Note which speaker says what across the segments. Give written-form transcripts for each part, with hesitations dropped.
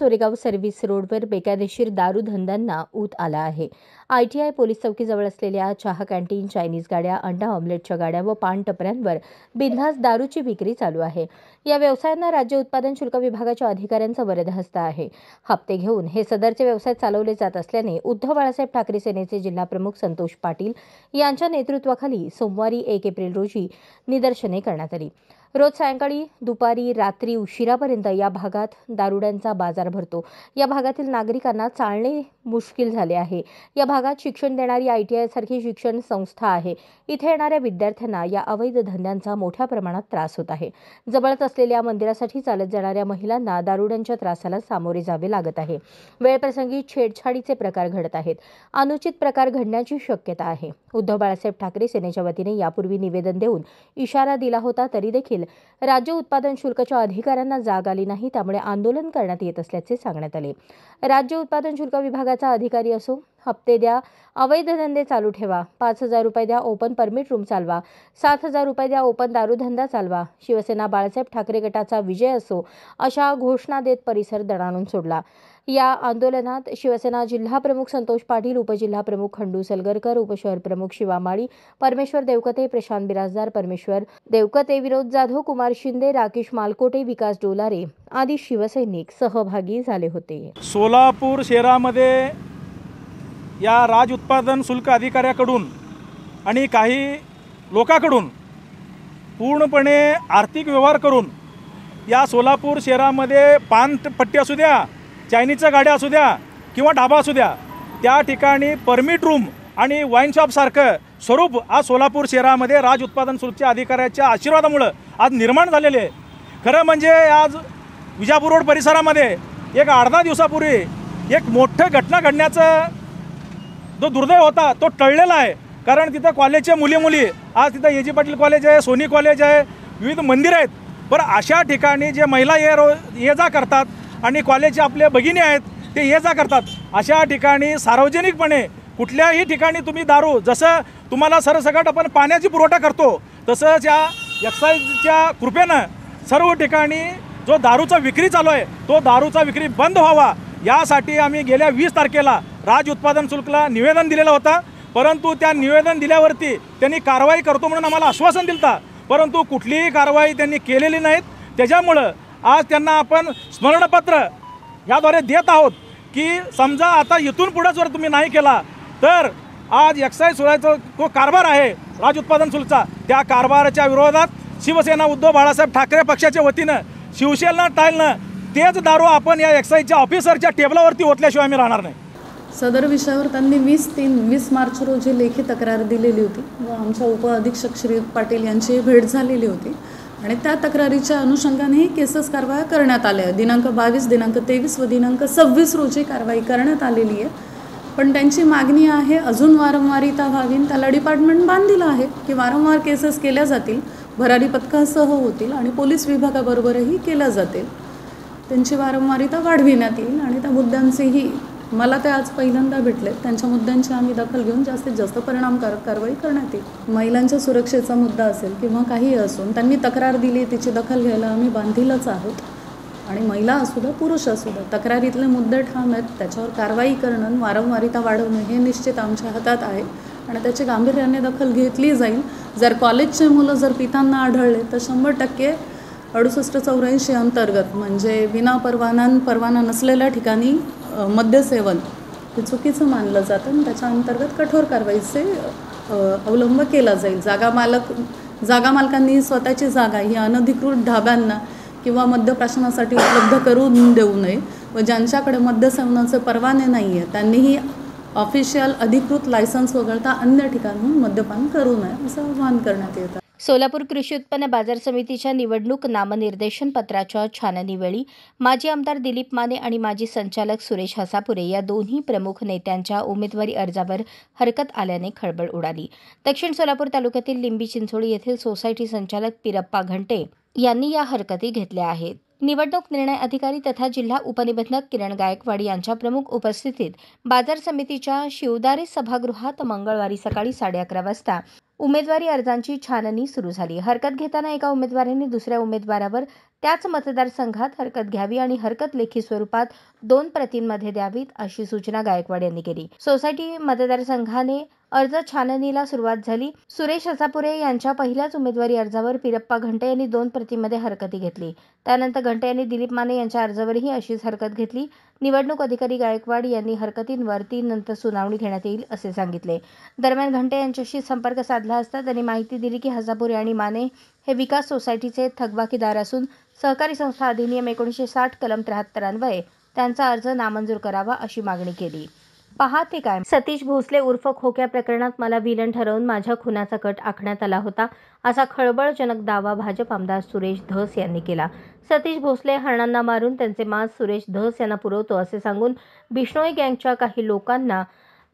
Speaker 1: Soregaon service रोडवर बेकायदेशीर दारू धंद्यांना ऊत आला आहे. ITI पोलीस चौकीजवळ असलेल्या चहा कॅन्टीन, चायनीज गाड्या, अंडा ऑमलेटच्या गाड्या व पान टपऱ्यांवर बिनधास्त दारूची विक्री चालू आहे. या व्यवसायांना राज्य उत्पादन शुल्क विभागाच्या अधिकाऱ्यांचा वरदहस्त आहे. हप्ते घेऊन हे सदरचे व्यवसाय चालवले जात असल्याने उद्धव बाळासाहेब ठाकरे सेनेचे जिल्हाप्रमुख संतोष पाटील यांच्या नेतृत्वाखाली सोमवारी 1 एप्रिल रोजी निदर्शने करण्यात आली. रोज सायंकाळी, दुपारी, रात्री उशिरापर्यंत या भागात दारुड्यांचा बाजार भरतो. या भागातील नागरिकांना चालणे मुश्किल झाले आहे. या भागात शिक्षण देणारी ITI सारखी शिक्षण संस्था आहे. इथे येणाऱ्या विद्यार्थ्यांना या अवैध धंद्यांचा मोठ्या प्रमाणात त्रास होत आहे. जवळच असलेल्या मंदिरासाठी चालत जाणाऱ्या महिलांना दारुड्यांच्या त्रासाला सामोरे जावे लागत आहे. वेळप्रसंगी छेडछाडीचे प्रकार घडत आहेत. अनुचित प्रकार घडण्याची शक्यता आहे. उद्धव बाळासाहेब ठाकरे सेनेच्या वतीने यापूर्वी निवेदन देऊन इशारा दिला होता, तरी देखील राज्य उत्पादन शुल्काच्या अधिकाऱ्यांना जाग आली नाही. त्यामुळे आंदोलन करण्यात येत असल्याचे सांगण्यात आले. राज्य उत्पादन शुल्क विभागाचा अधिकारी असो, हप्ते द्या, अवैध धंदे चालू ठेवा, 5,000 रुपये द्या, ओपन परमिट रूम चालवा, 7,000 रुपये द्या, ओपन दारूधंदा चालवा, शिवसेना बाळासाहेब ठाकरे गटाचा विजय असो, अशा घोषणा देत परिसर दणाणून सोडला. या आंदोलनात शिवसेना जिल्हाप्रमुख संतोष पाटील, उपजिल्हाप्रमुख खंडू सलगरकर, उपशहरप्रमुख शिवा माळी, परमेश्वर देवकते, प्रशांत बिराजदार, परमेश्वर देवकते, विनोद जाधव, कुमार शिंदे, राकेश मालकोटे, विकास डोलारे आदी शिवसैनिक सहभागी झाले होते.
Speaker 2: सोलापूर शहरामध्ये या राज्य उत्पादन शुल्क अधिकाऱ्याकडून आणि काही लोकांकडून पूर्णपणे आर्थिक व्यवहार करून या सोलापूर शहरामध्ये पानपट्टी असू द्या, चायनीजच्या गाड्या असू द्या किंवा ढाबा असू द्या, त्या ठिकाणी परमिट रूम आणि वाईन शॉपसारखं स्वरूप आज सोलापूर शहरामध्ये राज्य उत्पादन शुल्कच्या अधिकाऱ्याच्या आशीर्वादामुळे आज निर्माण झालेले आहे. खरं म्हणजे आज विजापूर रोड परिसरामध्ये एक 8-10 दिवसापूर्वी एक मोठं घटना घडण्याचा जो दुर्दैव होता तो टळलेला आहे. कारण तिथं कॉलेजचे मुली आज तिथं AG पाटील कॉलेज आहे, सोनी कॉलेज आहे, विविध मंदिरं आहेत. पण अशा ठिकाणी जे महिला ये जा करतात आणि कॉलेजचे आपले भगिनी आहेत ते ये जा करतात, अशा ठिकाणी सार्वजनिकपणे कुठल्याही ठिकाणी तुम्ही दारू, जसं तुम्हाला सरसकट आपण पाण्याची पुरवठा करतो तसंच या एक्साईजच्या कृपेनं सर्व ठिकाणी जो दारूचा विक्री चालू आहे तो दारूचा विक्री बंद व्हावा यासाठी आम्ही गेल्या 20 तारखेला राज्य उत्पादन शुल्कला निवेदन दिलेलं होतं. परंतु त्या निवेदन दिल्यावरती त्यांनी कारवाई करतो म्हणून आम्हाला आश्वासन दिलं, परंतु कुठलीही कारवाई त्यांनी केलेली नाहीत. त्याच्यामुळं आज त्यांना आपण स्मरणपत्र याद्वारे देत आहोत की समजा आता इथून पुढे जर तुम्ही नाही केला तर आज एक्साईज सुधारायचा तो कारभार आहे राज्य उत्पादन शुल्कचा, त्या कारभाराच्या विरोधात शिवसेना उद्धव बाळासाहेब ठाकरे पक्षाच्या वतीनं शिवसेना टाळणं तेच दारू आपण या एक्साईजच्या ऑफिसरच्या टेबलावरती ओतल्याशिवाय आम्ही राहणार नाही.
Speaker 3: सदर विषयावर त्यांनी 20 मार्च रोजी लेखी तक्रार दिलेली होती व आमच्या उपअधीक्षक श्री पाटील यांची भेट झालेली होती आणि त्या तक्रारीच्या अनुषंगाने केसेस कारवाया करण्यात आल्या. दिनांक 22, दिनांक 23 व दिनांक 26 रोजी कारवाई करण्यात आलेली आहे. पण त्यांची मागणी आहे अजून वारंवारिता व्हावी. त्याला डिपार्टमेंट बांधलेलं आहे की वारंवार केसेस केल्या जातील, भरारी पथकासह होतील आणि पोलीस विभागाबरोबरही केल्या जातील. त्यांची वारंवारिता वाढविण्यात येईल आणि त्या मुद्द्यांचेही मला ते आज पहिल्यांदा भेटले. त्यांच्या मुद्द्यांची आम्ही दखल घेऊन जास्तीत जास्त परिणामकारक कारवाई करण्यात येईल. महिलांच्या सुरक्षेचा मुद्दा असेल किंवा काही असून त्यांनी तक्रार दिली, तिची दखल घ्यायला आम्ही बांधीलच आहोत. आणि महिला असू द्या, पुरुष असू द्या, तक्रारीतले मुद्दे ठाम आहेत, त्याच्यावर कारवाई करणं, वारंवारिता वाढवणं हे निश्चित आमच्या हातात आहे आणि त्याची गांभीर्याने दखल घेतली जाईल. जर कॉलेजचे मुलं जर पितांना आढळले तर 100% 6884 अंतर्गत म्हणजे परवाना नसलेल्या ठिकाणी मद्यसेवन हे चुकीचं मानलं जातं आणि त्याच्या अंतर्गत कठोर कारवाईचे अवलंब केला जाईल. जागा मालकांनी स्वतःची जागा ही अनधिकृत ढाब्यांना किंवा मद्यप्राशनासाठी उपलब्ध करून देऊ नये व ज्यांच्याकडे मद्यसेवनाचे परवाने नाही आहे त्यांनीही ऑफिशियल अधिकृत लायसन्स वगळता अन्य ठिकाणून मद्यपान करू नये असं आवाहन करण्यात येतं.
Speaker 1: सोलापूर कृषी उत्पन्न बाजार समितीच्या निवडणूक नामनिर्देशन पत्राच्या छाननीवेळी माजी आमदार दिलीप माने आणि माजी संचालक सुरेश हसापुरे या दोन्ही प्रमुख नेत्यांच्या उमेदवारी अर्जावर हरकत आल्याने खळबळ उडाली. दक्षिण सोलापूर तालुक्यातील लिंबी चिंचोळी येथील सोसायटी संचालक पिरप्पा घंटे यांनी या हरकती घेतल्या आहेत. निवडणूक निर्णय अधिकारी तथा जिल्हा उपनिबंधक किरण गायकवाड यांच्या प्रमुख उपस्थितीत बाजार समितीच्या शिवदारे सभागृहात मंगळवारी सकाळी 11:30 वाजता उमेदवारी अर्जांची छाननी सुरू झाली. हरकत घेताना एका उमेदवाराने दुसऱ्या उमेदवारावर त्याच मतदारसंघात हरकत घ्यावी आणि हरकत लेखी स्वरूपात 2 प्रतींमध्ये द्यावीत, अशी सूचना गायकवाड यांनी केली. सोसायटी मतदारसंघाने अर्ज छाननीला सुरुवात झाली. सुरेश असापुरे यांच्या पहिल्याच उमेदवारी अर्जावर पिरप्पा घंटे यांनी 2 प्रतींमध्ये हरकती घेतली. त्यानंतर घंटे यांनी दिलीप माने यांच्या अर्जावरही अशीच हरकत घेतली. निवडणूक अधिकारी गायकवाड यांनी हरकतींवर 3 नंतर सुनावणी घेण्यात येईल असे सांगितले. दरम्यान घंटे यांच्याशी संपर्क साधला असता त्यांनी माहिती दिली की असापुरे आणि माने हे विकास सोसायटीचे थकबाकीदार असून सहकारी संस्था अधिनियम 1960 कलम 73 अन्वये त्यांचा अर्ज नामंजूर करावा अशी मागणी केली. पहा ते काय. सतीश भोसले उर्फ खोक्या प्रकरणात मला विलन ठरवून माझ्या खुनाचा कट आखण्यात आला होता, असा खळबळजनक दावा भाजप आमदार सुरेश धस यांनी केला. सतीश भोसले हरणांना मारून त्यांचे मांस सुरेश धस यांना पुरवतो असे सांगून बिश्नोई गँगच्या काही लोकांना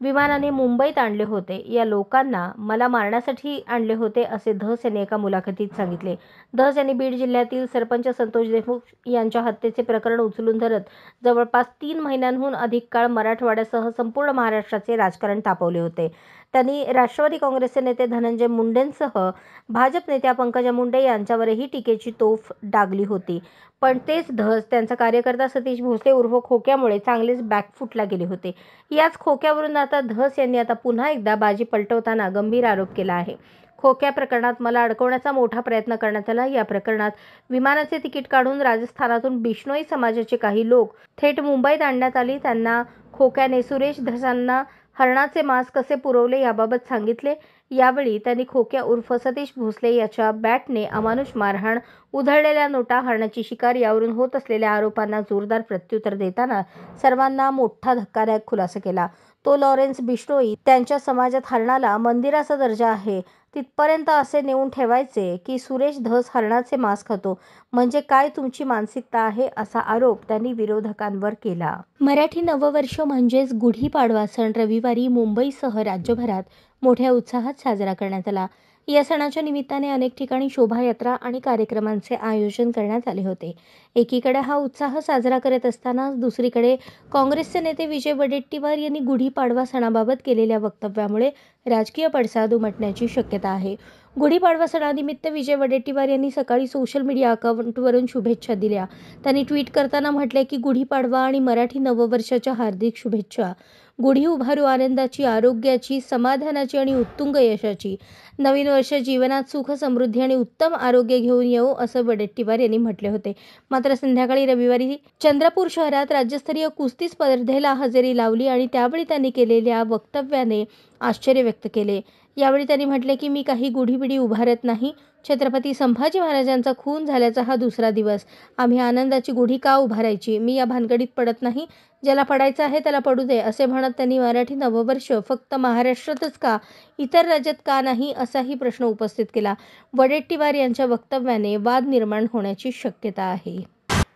Speaker 1: विमानाने मुंबईत आणले होते. या लोकांना मला मारण्यासाठी आणले होते असे धस यांनी एका मुलाखतीत सांगितले. धस यांनी बीड जिल्ह्यातील सरपंच संतोष देशमुख यांच्या हत्येचे प्रकरण उचलून धरत जवळपास 3 महिन्यांहून अधिक काळ मराठवाड्यासह संपूर्ण महाराष्ट्राचे राजकारण तापवले होते. त्यांनी राष्ट्रवादी काँग्रेसचे नेते धनंजय मुंडेंसह भाजप नेत्या पंकजा मुंडे यांच्यावरही टीकेची तोफ डागली होती. पण तेच धस त्यांचा कार्यकर्ता सतीश भोसले उर्फ खोक्यामुळे चांगलेच बॅकफुटला गेले होते. याच खोक्यावरून आता धस यांनी पुन्हा एकदा बाजी पलटवताना गंभीर आरोप केला आहे. खोक्या प्रकरणात मला अडकवण्याचा मोठा प्रयत्न करण्यात आला. या प्रकरणात विमानाचे तिकीट काढून राजस्थानातून बिश्नोई समाजाचे काही लोक थेट मुंबईत आणण्यात आली. त्यांना खोक्याने सुरेश धसांना हरणाचे मांस कसे पुरवले याबाबत सांगितले. यावेळी त्यांनी खोक्या उर्फ सतीश भोसले याच्या बॅटने अमानुष मारहाण, उधळलेल्या नोटा, हरणाची शिकार यावरून होत असलेल्या आरोपांना जोरदार प्रत्युत्तर देताना सर्वांना मोठा धक्कादायक खुलासा केला. तो लॉरेन्स बिश्नोई त्यांच्या समाजात हरणाला मंदिराचा दर्जा आहे तिथपर्यंत असे नेऊन ठेवायचे की सुरेश धस हरणाचे मांस खातो, म्हणजे काय तुमची मानसिकता आहे, असा आरोप त्यांनी विरोधकांवर केला. मराठी नववर्ष म्हणजेच गुढीपाडवा सण रविवारी मुंबईसह राज्यभरात मोठ्या उत्साहात साजरा करण्यात आला. या सणाच्या निमित्ताने अनेक ठिकाणी शोभायात्रा आणि कार्यक्रमांचे आयोजन करण्यात आले होते. एकीकडे हा उत्साह साजरा करत असतानाच दुसरीकडे काँग्रेसचे नेते विजय वडेट्टीवार यांनी गुढीपाडवा सणाबाबत केलेल्या वक्तव्यामुळे राजकीय पडसाद उमटण्याची शक्यता आहे. गुढीपाडवा सणानिमित्त विजय वडेट्टीवार यांनी सकाळी सोशल मीडिया अकाउंटवरून शुभेच्छा दिल्या. त्यांनी ट्विट करताना म्हटले की गुढीपाडवा आणि मराठी नववर्षाच्या हार्दिक शुभेच्छा. गुढी उभारू आनंदाची, आरोग्याची, समाधानाची आणि उत्तुंग यशाची. नवीन वर्ष जीवनात सुख, समृद्धी आणि उत्तम आरोग्य घेऊन येऊ, असं वडेट्टीवार यांनी म्हटले होते. मात्र संध्याकाळी रविवारी चंद्रपूर शहरात राज्यस्तरीय कुस्ती स्पर्धेला हजेरी लावली आणि त्यावेळी त्यांनी केलेल्या वक्तव्याने आश्चर्य व्यक्त केले. यावेळी त्यांनी म्हटले की मी काही गुढीबिडी उभारत नाही. छत्रपती संभाजी महाराजांचा खून झाल्याचा हा दुसरा दिवस. आम्ही आनंदाची गुढी का उभारायची? मी या भानगडीत पडत नाही. ज्याला पडायचं आहे त्याला पडू दे, असे म्हणत त्यांनी मराठी नववर्ष फक्त महाराष्ट्रातच का, इतर राज्यात का नाही, असाही प्रश्न उपस्थित केला. वडेट्टीवार यांच्या वक्तव्याने वाद निर्माण होण्याची शक्यता आहे.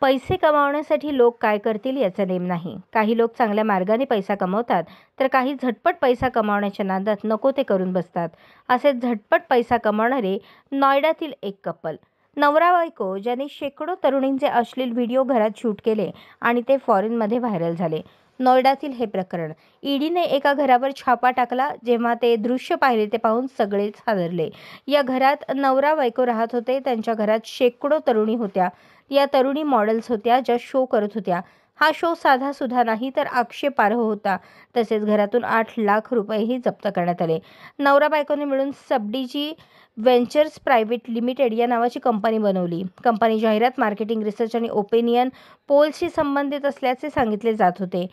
Speaker 1: पैसे कमावण्यासाठी लोक काय करतील याचा नेम नाही. काही लोक चांगल्या मार्गाने पैसा कमवतात, तर काही झटपट पैसा कमावण्याच्या नादात नको ते करून बसतात. असे झटपट पैसा कमावणारे नॉयडातील एक कपल, नवरा बायको, ज्यांनी शेकडो तरुणींचे अश्लील व्हिडिओ घरात शूट केले आणि ते फॉरेनमध्ये व्हायरल झाले. नॉयडातील हे प्रकरण. ईडीने एका घरावर छापा टाकला. जेव्हा ते दृश्य पाहिले ते पाहून सगळेच हादरले. या घरात नवरा बायको राहत होते. त्यांच्या घरात शेकडो तरुणी होत्या. या तरुणी मॉडेल्स होत्या ज्या शो करत होत्या. हा शो साधा सुद्धा नाही तर आक्षेपार्ह होता. तसेच घरातून 8 लाख रुपयेही जप्त करण्यात आले. नवरा बायकोने मिळून सबडीजी व्हेंचर्स प्रायव्हेट लिमिटेड या नावाची कंपनी बनवली. कंपनी जाहिरात, मार्केटिंग, रिसर्च आणि ओपिनियन पोलशी संबंधित असल्याचे सांगितले जात होते.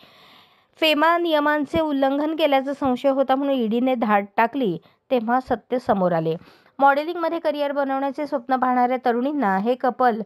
Speaker 1: फेमा नियमांचे उल्लंघन केल्याचा संशय होता म्हणून ईडीने धाड टाकली. तेव्हा सत्य समोर आले. मॉडेलिंगमध्ये करिअर बनवण्याचे स्वप्न पाहणाऱ्या तरुणींना हे कपल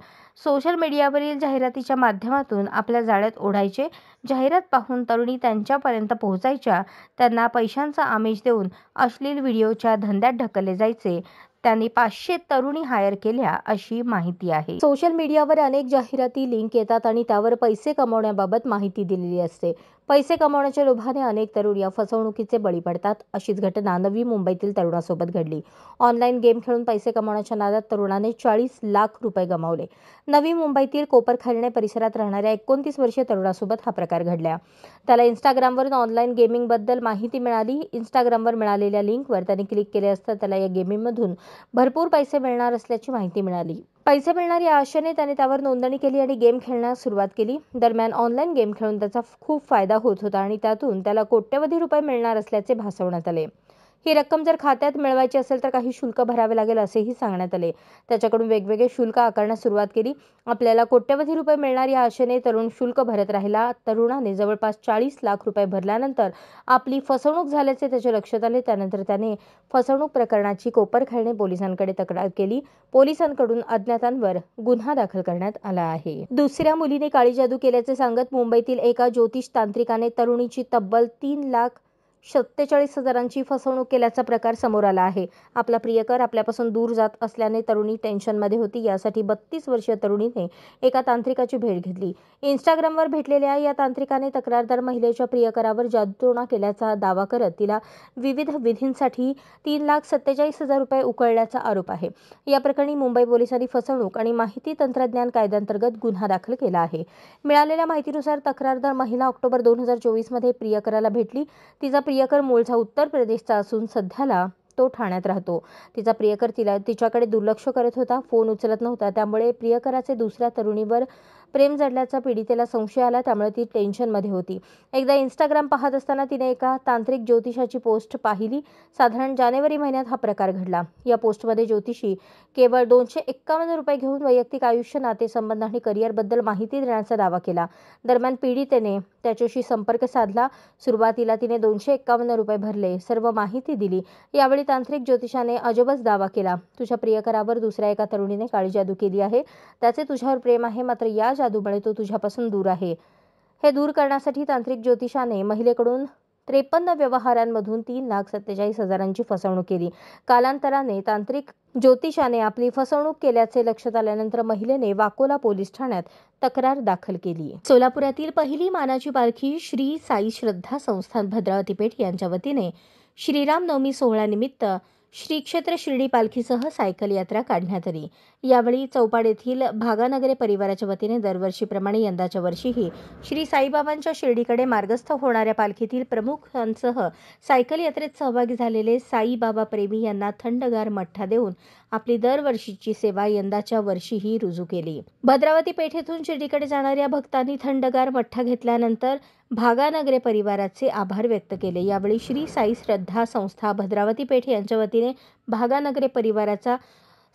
Speaker 1: सोशल मीडियावरील जाहिरातीच्या माध्यमातून आपल्या जाळ्यात ओढायचे. जाहिरात पाहून तरुणी त्यांच्यापर्यंत पोहोचायच्या. त्यांना पैशांचा आमिष देऊन अश्लील व्हिडिओच्या धंद्यात ढकलले जायचे. त्यांनी 500 तरुणी हायर केल्या अशी माहिती आहे. सोशल मीडियावर अनेक जाहिराती लिंक येतात आणि त्यावर पैसे कमवण्याबाबत माहिती दिलेली असते. पैसे कमवण्याच्या लोभाने अनेक तरुण या फसवणुकीचे बळी पडतात. अशीच घटना नवी मुंबईतील तरुणासोबत घडली. ऑनलाईन गेम खेळून पैसे कमवण्याच्या नादात तरुणाने 40 लाख रुपये गमावले. नवी मुंबईतील कोपरखैरणे परिसरात राहणाऱ्या 29 वर्षीय तरुणासोबत हा प्रकार घडला. त्याला इंस्टाग्रामवरून ऑनलाईन गेमिंगबद्दल माहिती मिळाली. इंस्टाग्रामवर मिळालेल्या लिंकवर त्याने क्लिक केले असता त्याला या गेमिंगमधून भरपूर पैसे मिळणार असल्याची माहिती मिळाली. पैसे मिळणार या आशेने त्याने त्यावर नोंदणी केली आणि गेम खेळण्यास सुरुवात केली. दरम्यान ऑनलाईन गेम खेळून त्याचा खूप फायदा होत होता आणि त्यातून त्याला कोट्यवधी रुपये मिळणार असल्याचे भासवण्यात आले. ही रक्कम जर खात्यात मिळवायची असेल तर काही शुल्क भरावे लागेल असेही सांगण्यात आले. त्याच्याकडून वेगवेगळे शुल्क आकारण्यास सुरुवात केली. आपल्याला कोट्यवधी रुपये मिळणार या आशेने तरुण शुल्क भरत राहिला. तरुणाने जवळपास 40 लाख रुपये भरल्यानंतर आपली फसवणूक झाल्याचे त्याच्या लक्षात आले. त्यानंतर त्याने फसवणूक प्रकरणाची कोपरखैरणे पोलिसांकडे तक्रार केली. पोलिसांकडून अज्ञातांवर गुन्हा दाखल करण्यात आला आहे. दुसऱ्या मुलीने काळी जादू केल्याचे सांगत मुंबईतील एका ज्योतिष तांत्रिकाने तरुणीची तब्बल 3,47,000ची फसवणूक केल्याचा प्रकार समोर आला आहे. आपला प्रियकर आपल्यापासून दूर जात असल्याने तरुणी टेन्शनमध्ये होती. यासाठी 32 वर्षीय तरुणीने एका तांत्रिकाची भेट घेतली. इंस्टाग्रामवर भेटलेल्या या तांत्रिकाने तक्रारदार महिलेच्या प्रियकरावर जादूटोणा केल्याचा दावा करत तिला विविध विधींसाठी 3,47,000 रुपये उकळल्याचा आरोप आहे. या प्रकरणी मुंबई पोलिसांनी फसवणूक आणि माहिती तंत्रज्ञान कायद्याअंतर्गत गुन्हा दाखल केला आहे. मिळालेल्या माहितीनुसार तक्रारदार महिला ऑक्टोबर 2024 मध्ये प्रियकराला भेटली. तिचा प्रियकर मूळचा उत्तर प्रदेशचा असून सध्याला तो ठाण्यात राहतो. तिचा प्रियकर तिच्याकडे दुर्लक्ष करत होता, फोन उचलत नव्हता. त्यामुळे प्रियकराचे दुसऱ्या तरुणीवर प्रेम जडल्याचा पीडितेला संशय आला. त्यामुळे ती टेन्शनमध्ये होती. एकदा इंस्टाग्राम पाहत असताना तिने एका तांत्रिक ज्योतिषाची पोस्ट पाहिली. साधारण जानेवारी महिन्यात हा प्रकार घडला. या पोस्टमध्ये ज्योतिषी केवळ 251 रुपये घेऊन वैयक्तिक आयुष्य, नातेसंबंध आणि करिअरबद्दल माहिती देण्याचा दावा केला. दरम्यान पीडितेने त्याच्याशी संपर्क साधला. सुरुवातीला तिने 251 रुपये भरले, सर्व माहिती दिली. यावेळी तांत्रिक ज्योतिषाने अजबच दावा केला. तुझ्या प्रियकरावर दुसऱ्या एका तरुणीने काळी जादू केली आहे. त्याचे तुझ्यावर प्रेम आहे, मात्र या जादूमुळे तो तुझ्यापासून दूर आहे. हे दूर करण्यासाठी तांत्रिक ज्योतिषाने महिलेकडून 53 व्यवहारांमधून 3,47,000ची फसवणूक केली. कालांतराने तांत्रिक ज्योतिषाने आपली फसवणूक केल्याचे लक्षात आल्यानंतर महिलेने वाकोला पोलीस ठाण्यात तक्रार दाखल केली. सोलापुरातील पहिली मानाची पालखी श्री साई श्रद्धा संस्थान भद्रावती पेठ यांच्या वतीने श्रीराम नवमी सोहळ्यानिमित्त श्री क्षेत्र शिर्डी पालखीसह सायकल यात्रा काढण्यात आली. यावेळी चौपाड येथील भागानगरे परिवाराच्या वतीने दरवर्षीप्रमाणे यंदाच्या वर्षीही श्री साईबाबांच्या शिर्डीकडे मार्गस्थ होणाऱ्या पालखीतील प्रमुखांसह सायकल यात्रेत सहभागी झालेले साईबाबा प्रेमी यांना थंडगार मठ्ठा देऊन आपली दरवर्षीची सेवा यंदाच्या वर्षीही रुजू केली. भद्रावती पेठेतून शिर्डीकडे जाणाऱ्या भक्तांनी थंडगार मठ्ठा घेतल्यानंतर भागानगरे परिवाराचे आभार व्यक्त केले. यावेळी श्री साई श्रद्धा संस्था भद्रावती पेठ यांच्या वतीने भागानगरे परिवाराचा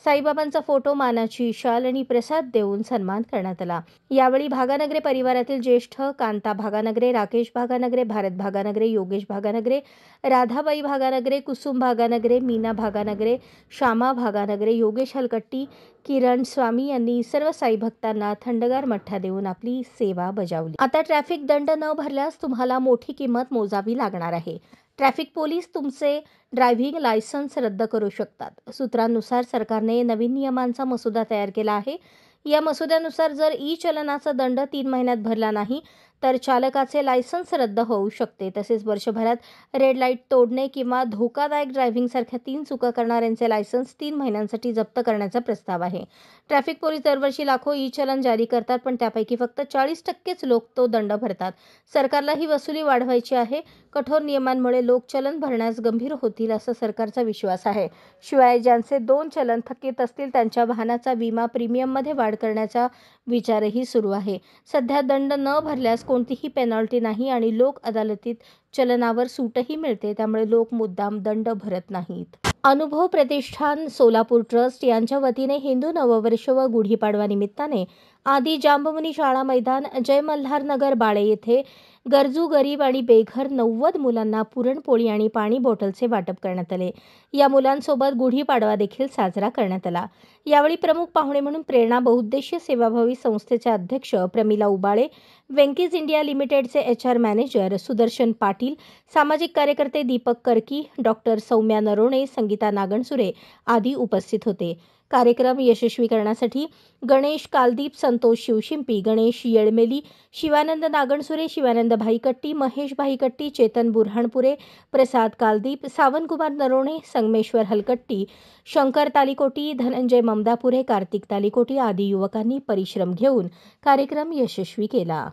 Speaker 1: साईबाबांचा फोटो, मानाची शाल आणि प्रसाद देऊन सन्मान करण्यात आला. यावेळी भागानगरे परिवारातील ज्येष्ठ कांता भागानगरे, राकेश भागानगरे, भारत भागानगरे, योगेश भागानगरे, राधाबाई भागानगरे, कुसुम भागानगरे, मीना भागानगरे, श्यामा भागानगरे, योगेश हलकट्टी, किरण स्वामी यांनी सर्व साई भक्तांना थंडगार मठ्ठा देऊन आपली सेवा बजावली. आता ट्रॅफिक दंड न भरल्यास तुम्हाला मोठी किंमत मोजावी लागणार आहे. ट्रॅफिक पोलीस तुमचे ड्रायव्हिंग लायसन्स रद्द करू शकतात. सूत्रांनुसार सरकारने नवीन नियमांचा मसुदा तयार केला आहे. या मसुद्यानुसार जर ई-चलनाचा दंड 3 महिन्यात भरला नाही तर चालकाचे लायसन्स रद्द होऊ शकते. तसेच वर्षभरात रेड लाईट तोडणे किंवा धोकादायक ड्रायव्हिंगसारख्या 3 चुका करणाऱ्यांचे लायसन्स 3 महिन्यांसाठी जप्त करण्याचा प्रस्ताव आहे. ट्रॅफिक पोलीस दरवर्षी लाखो ई-चलन जारी करतात, पण त्यापैकी फक्त 40%च लोक तो दंड भरतात. सरकारला ही वसुली वाढवायची आहे. कठोर नियमांमुळे लोक चलन भरण्यास गंभीर होतील असा सरकारचा विश्वास आहे. शिवाय ज्यांचे 2 चलन थकीत असतील त्यांच्या वाहनाचा विमा प्रीमियममध्ये वाढ करण्याचा विचारही सुरू आहे. सध्या दंड न भरल्यास कोणतीही पेनॉल्टी नाही आणि लोक अदालतीत चलनावर सूटही मिळते. त्यामुळे लोक मुद्दाम दंड भरत नाहीत. अनुभव प्रतिष्ठान सोलापूर ट्रस्ट यांच्या वतीने हिंदू नववर्ष व गुढीपाडवा निमित्ताने आदी जांबवनी शाळा मैदान, जय मल्हार नगर, बाळे येथे गरजू, गरीब आणि बेघर 90 मुलांना पुरणपोळी आणि पाणी बॉटलचे वाटप करण्यात आले. या मुलांसोबत गुढीपाडवा देखील साजरा करण्यात आला. यावेळी प्रमुख पाहुणे म्हणून प्रेरणा बहुउद्देशीय सेवाभावी संस्थेचे अध्यक्ष प्रमिला उबाळे, वेंकीज इंडिया लिमिटेडचे HR मॅनेजर सुदर्शन पाटील, सामाजिक कार्यकर्ते दीपक कर्की, डॉक्टर सौम्या नरोणे, संगीता नागणसुरे आदी उपस्थित होते. कार्यक्रम यशस्वी करण्यासाठी गणेश कालदीप, संतोष शिवशिंपी, गणेश येळमेली, शिवानंद नागणसुरे, शिवानंद भाईकट्टी, महेश भाईकट्टी, चेतन बुऱ्हाणपुरे, प्रसाद कालदीप, सावनकुमार नरोणे, संगमेश्वर हलकट्टी, शंकर तालिकोटी, धनंजय ममदापुरे, कार्तिक तालिकोटी आदी युवकांनी परिश्रम घेऊन कार्यक्रम यशस्वी केला.